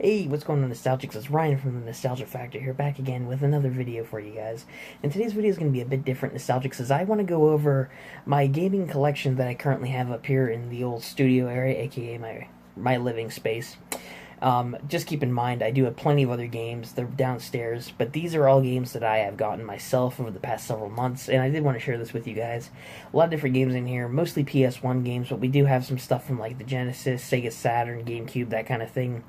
Hey, what's going on, Nostalgics? It's Ryan from the Nostalgia Factor here, back again with another video for you guys. And today's video is going to be a bit different, Nostalgics, as I want to go over my gaming collection that I currently have up here in the old studio area, aka my living space. Just keep in mind, I do have plenty of other games. They're downstairs, but these are all games that I have gotten myself over the past several months, and I did want to share this with you guys. A lot of different games in here, mostly PS1 games, but we do have some stuff from like the Genesis, Sega Saturn, GameCube, that kind of thing.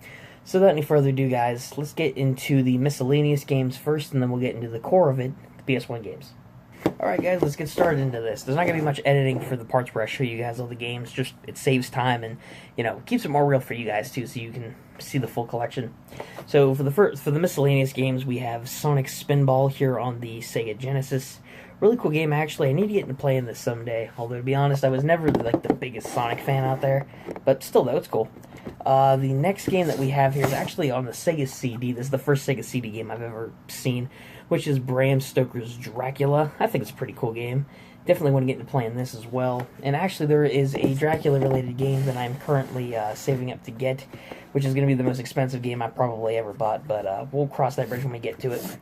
So without any further ado, guys, let's get into the miscellaneous games first, and then we'll get into the core of it, the PS1 games. Alright guys, let's get started into this. There's not going to be much editing for the parts where I show you guys all the games, just it saves time and, you know, keeps it more real for you guys too, so you can see the full collection. So for the miscellaneous games, we have Sonic Spinball here on the Sega Genesis. Really cool game, actually. I need to get into playing this someday, although to be honest, I was never like the biggest Sonic fan out there, but still though, it's cool. The next game that we have here is actually on the Sega CD. This is the first Sega CD game I've ever seen, which is Bram Stoker's Dracula. I think it's a pretty cool game. Definitely want to get into playing this as well. And actually, there is a Dracula-related game that I'm currently saving up to get, which is going to be the most expensive game I probably ever bought, but we'll cross that bridge when we get to it.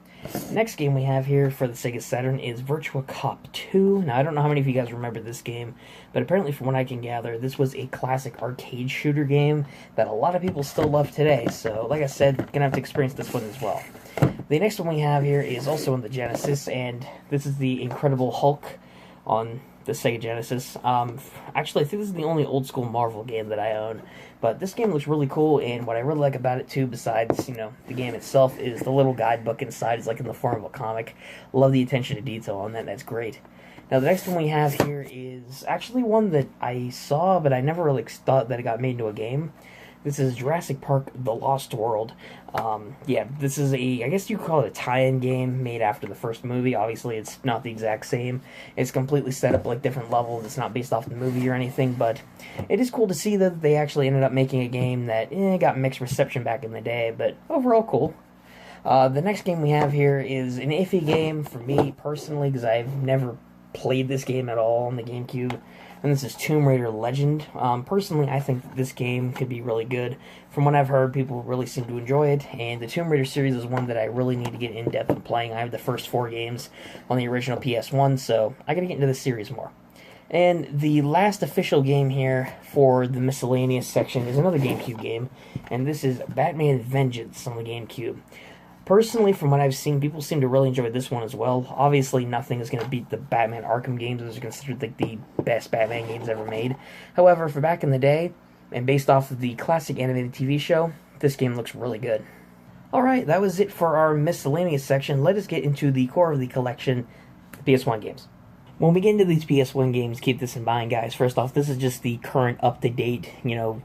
Next game we have here for the Sega Saturn is Virtua Cop 2. Now, I don't know how many of you guys remember this game, but apparently from what I can gather, this was a classic arcade shooter game that a lot of people still love today. So, like I said, gonna have to experience this one as well. The next one we have here is also on the Genesis, and this is the Incredible Hulk on the Sega Genesis. Actually, I think this is the only old-school Marvel game that I own, but this game looks really cool, and what I really like about it, too, besides, you know, the game itself, is the little guidebook inside is like in the form of a comic. Love the attention to detail on that, that's great. Now, the next one we have here is actually one that I saw, but I never really thought that it got made into a game. This is Jurassic Park: The Lost World. Yeah, this is I guess you could call it a tie-in game made after the first movie. Obviously, it's not the exact same. It's completely set up like different levels. It's not based off the movie or anything, but it is cool to see that they actually ended up making a game that got mixed reception back in the day, but overall cool. The next game we have here is an iffy game for me personally, because I've never played this game at all on the GameCube, and this is Tomb Raider Legend. Personally, I think this game could be really good. From what I've heard, people really seem to enjoy it, and the Tomb Raider series is one that I really need to get in-depth in playing. I have the first 4 games on the original PS1, so I gotta get into this series more. And the last official game here for the miscellaneous section is another GameCube game, and this is Batman Vengeance on the GameCube. Personally, from what I've seen, people seem to really enjoy this one as well. Obviously, nothing is going to beat the Batman Arkham games. Those are considered like the best Batman games ever made. However, for back in the day, and based off of the classic animated TV show, this game looks really good. Alright, that was it for our miscellaneous section. Let us get into the core of the collection, the PS1 games. When we get into these PS1 games, keep this in mind, guys. First off, this is just the current up-to-date,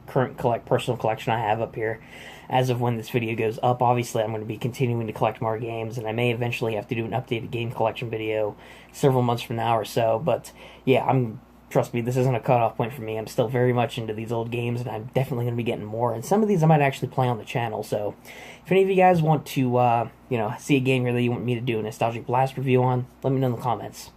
current personal collection I have up here. As of when this video goes up, obviously I'm going to be continuing to collect more games, and I may eventually have to do an updated game collection video several months from now or so, but yeah, trust me, this isn't a cutoff point for me. I'm still very much into these old games, and I'm definitely going to be getting more, and some of these I might actually play on the channel, so if any of you guys want to, see a game here that you want me to do a Nostalgic Blast review on, let me know in the comments.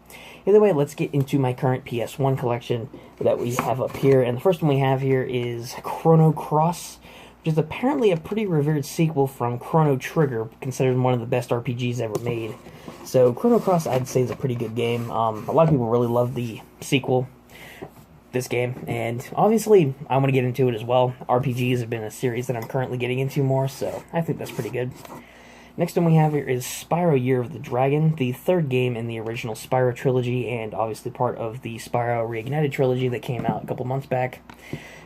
Either way, let's get into my current PS1 collection that we have up here, and the first one we have here is Chrono Cross, which is apparently a pretty revered sequel from Chrono Trigger, considered one of the best RPGs ever made. So Chrono Cross, I'd say, is a pretty good game. A lot of people really love the sequel, this game, and obviously I want to get into it as well. RPGs have been a series that I'm currently getting into more, so I think that's pretty good. Next one we have here is Spyro Year of the Dragon, the third game in the original Spyro trilogy, and obviously part of the Spyro Reignited trilogy that came out a couple months back.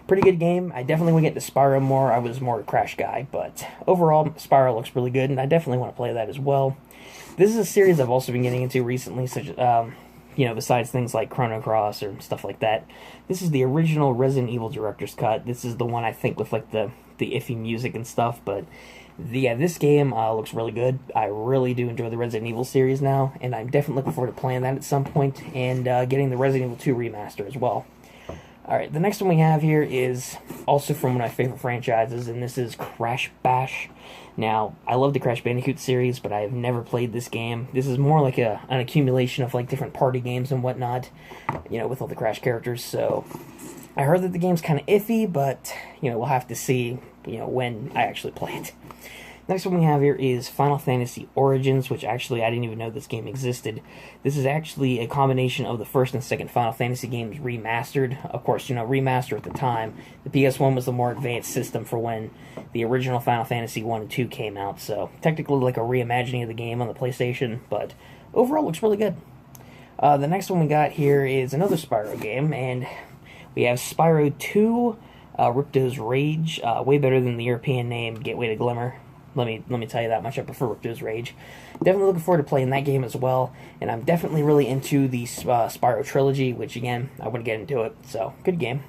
Pretty good game. I definitely want to get to Spyro more. I was more a Crash guy, but overall, Spyro looks really good, and I definitely want to play that as well. This is a series I've also been getting into recently, such as, besides things like Chrono Cross or stuff like that. This is the original Resident Evil Director's Cut. This is the one, I think, with like the iffy music and stuff, but yeah, this game looks really good. I really do enjoy the Resident Evil series now, and I'm definitely looking forward to playing that at some point, and getting the Resident Evil 2 remaster as well. Alright, the next one we have here is also from one of my favorite franchises, and this is Crash Bash. Now, I love the Crash Bandicoot series, but I have never played this game. This is more like an accumulation of like different party games and whatnot, with all the Crash characters, so I heard that the game's kind of iffy, but, we'll have to see, when I actually play it. Next one we have here is Final Fantasy Origins, which actually I didn't even know this game existed. This is actually a combination of the first and second Final Fantasy games remastered. Of course, remaster at the time. The PS1 was the more advanced system for when the original Final Fantasy 1 and 2 came out, so technically like a reimagining of the game on the PlayStation, but overall looks really good. The next one we got here is another Spyro game, and we have Spyro 2, Ripto's Rage, way better than the European name, Gateway to Glimmer. Let me tell you that much. I prefer Ripto's Rage. Definitely looking forward to playing that game as well, and I'm definitely really into the Spyro trilogy, which again, I want to get into it, so good game.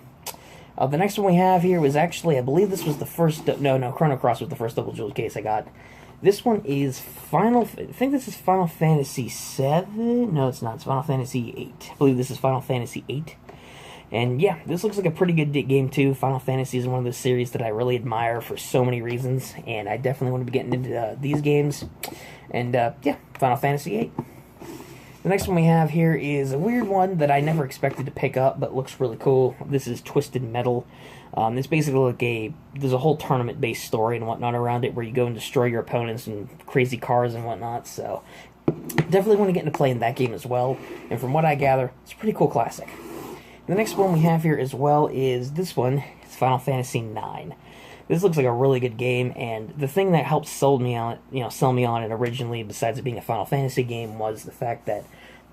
The next one we have here was actually, I believe this was the first, no, Chrono Cross was the first double jeweled case I got. This one is I think this is Final Fantasy 7? No, it's not, it's Final Fantasy 8. I believe this is Final Fantasy 8. And yeah, this looks like a pretty good game too. Final Fantasy is one of those series that I really admire for so many reasons, and I definitely want to be getting into these games. And yeah, Final Fantasy 8. The next one we have here is a weird one that I never expected to pick up, but looks really cool. This is Twisted Metal. It's basically like there's a whole tournament-based story and whatnot around it, where you go and destroy your opponents and crazy cars and whatnot, so definitely want to get into playing that game as well. And from what I gather, it's a pretty cool classic. The next one we have here as well is this one. It's Final Fantasy IX. This looks like a really good game, and the thing that helped sell me on it originally, besides it being a Final Fantasy game, was the fact that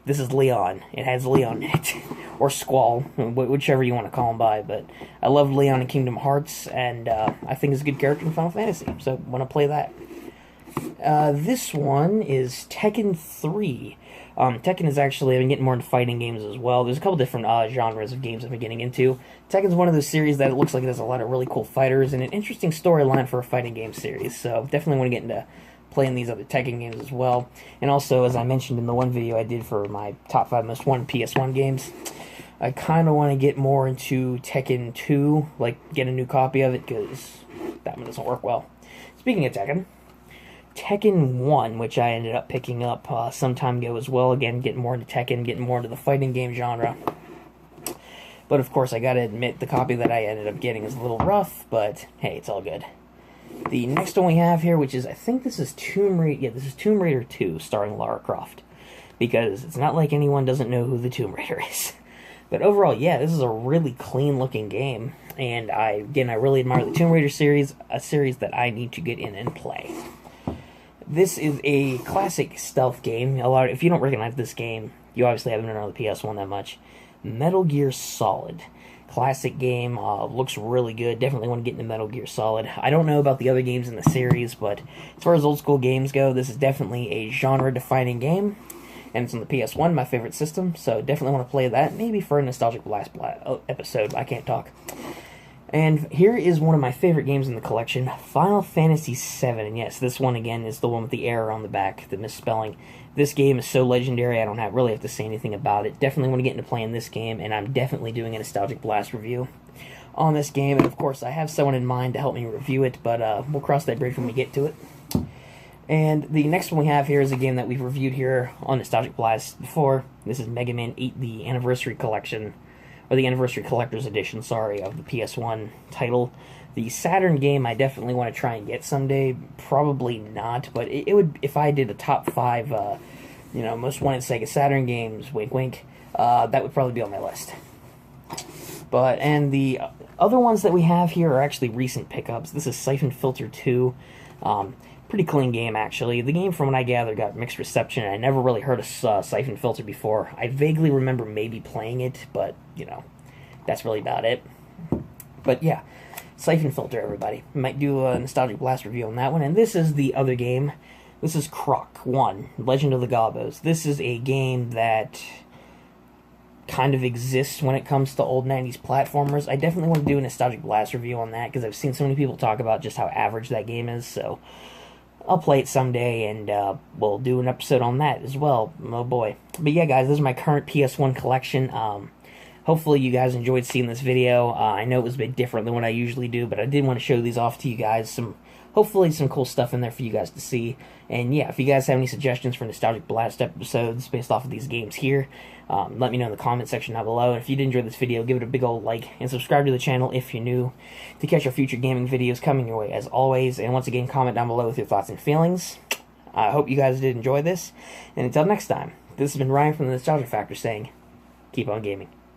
this is Leon. It has Leon in it, or Squall, whichever you want to call him by. But I love Leon in Kingdom Hearts, and I think he's a good character in Final Fantasy, so I want to play that. This one is Tekken 3. Tekken is actually, I've been getting more into fighting games as well. There's a couple different genres of games I've been getting into. Tekken's one of those series that it looks like it has a lot of really cool fighters and an interesting storyline for a fighting game series, so definitely want to get into playing these other Tekken games as well. And also, as I mentioned in the one video I did for my top 5 most wanted PS1 games, I kind of want to get more into Tekken 2, like get a new copy of it, because that one doesn't work well. Speaking of Tekken 1, which I ended up picking up some time ago as well. Again, getting more into Tekken, getting more into the fighting game genre. But of course, I gotta admit, the copy that I ended up getting is a little rough, but hey, it's all good. The next one we have here, which is, I think this is Tomb Raider, yeah, this is Tomb Raider 2, starring Lara Croft. Because it's not like anyone doesn't know who the Tomb Raider is. But overall, yeah, this is a really clean-looking game. And I really admire the Tomb Raider series, a series that I need to get in and play. This is a classic stealth game. If you don't recognize this game, you obviously haven't been on the PS1 that much. Metal Gear Solid. Classic game, looks really good. Definitely want to get into Metal Gear Solid. I don't know about the other games in the series, but as far as old school games go, this is definitely a genre-defining game. And it's on the PS1, my favorite system, so definitely want to play that. Maybe for a Nostalgic Blast episode. I can't talk. And here is one of my favorite games in the collection, Final Fantasy VII. And yes, this one again is the one with the error on the back, the misspelling. This game is so legendary, I don't really have to say anything about it. Definitely want to get into playing this game, and I'm definitely doing a Nostalgic Blast review on this game. And of course, I have someone in mind to help me review it, but we'll cross that bridge when we get to it. And the next one we have here is a game that we've reviewed here on Nostalgic Blast before. This is Mega Man 8, the Anniversary Collection. Or the Anniversary Collector's Edition, sorry, of the PS1 title. The Saturn game I definitely want to try and get someday. Probably not, but it would, if I did a top 5, most wanted Sega Saturn games, wink wink, that would probably be on my list. And the other ones that we have here are actually recent pickups. This is Siphon Filter 2. Pretty clean game, actually. The game, from what I gather, got mixed reception. I never really heard of Siphon Filter before. I vaguely remember maybe playing it, but, that's really about it. But, yeah, Siphon Filter, everybody. We might do a Nostalgic Blast review on that one. And this is the other game. This is Croc 1, Legend of the Gobos. This is a game that kind of exists when it comes to old 90s platformers. I definitely want to do a Nostalgic Blast review on that, because I've seen so many people talk about just how average that game is, so I'll play it someday, and we'll do an episode on that as well. Oh boy. But yeah, guys, this is my current PS1 collection. Hopefully you guys enjoyed seeing this video. I know it was a bit different than what I usually do, but I did want to show these off to you guys. Some hopefully some cool stuff in there for you guys to see. And yeah, if you guys have any suggestions for Nostalgic Blast episodes based off of these games here, let me know in the comment section down below. And if you did enjoy this video, give it a big old like, and subscribe to the channel if you're new to catch our future gaming videos coming your way as always. And once again, comment down below with your thoughts and feelings. I hope you guys did enjoy this, and until next time, this has been Ryan from the Nostalgia Factor saying, keep on gaming.